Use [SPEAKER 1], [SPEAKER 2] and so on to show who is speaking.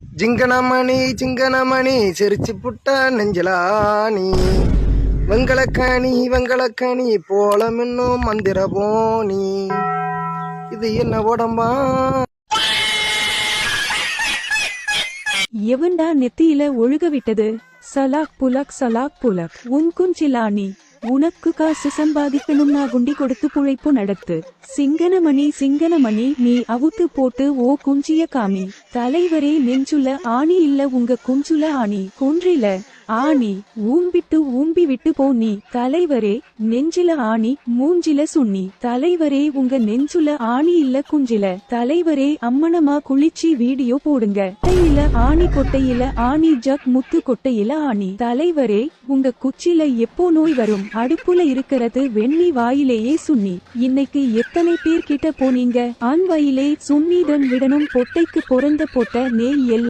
[SPEAKER 1] சிங்கனமணி சிரிச்சு புட்டா நெஞ்சலானி வெங்கலக்கணி போல மின்னும் மந்திர போனி இது என்ன உடம்பா?
[SPEAKER 2] எவன்டா நெத்தியில ஒழுக விட்டது? சலாக் புலக் உன் குஞ்சிலானி உனக்கு காசு சம்பாதிக்கணும்னா குண்டி கொடுத்து புழைப்பு நடத்து. சிங்கனமணி நீ அவுத்து போட்டு ஓ குஞ்சிய காமி. தலைவரே நெஞ்சுல ஆணி இல்ல உங்க குஞ்சுல ஆணி. குன்றில ஆணி ஊம்பி விட்டு போ நீ. தலைவரே நெஞ்சில ஆணி மூஞ்சில சுண்ணி. தலைவரே உங்க நெஞ்சுல ஆணி இல்ல குஞ்சில. தலைவரே அம்மனமா குளிச்சி வீடியோ போடுங்க. கொட்டையில ஆணி கொட்டையில ஆணி ஜக் முத்து கொட்டையில ஆணி. தலைவரே உங்க குச்சில எப்போ நோய் வரும்? அடுப்புல இருக்கிறது வெண்ணி வாயிலேயே சுண்ணி. இன்னைக்கு எத்தனை பேர் கிட்ட போனீங்க? ஆண் வாயிலே சுண்ணீடன் விடணும் பொட்டைக்கு பொறந்த பொட்ட நெய்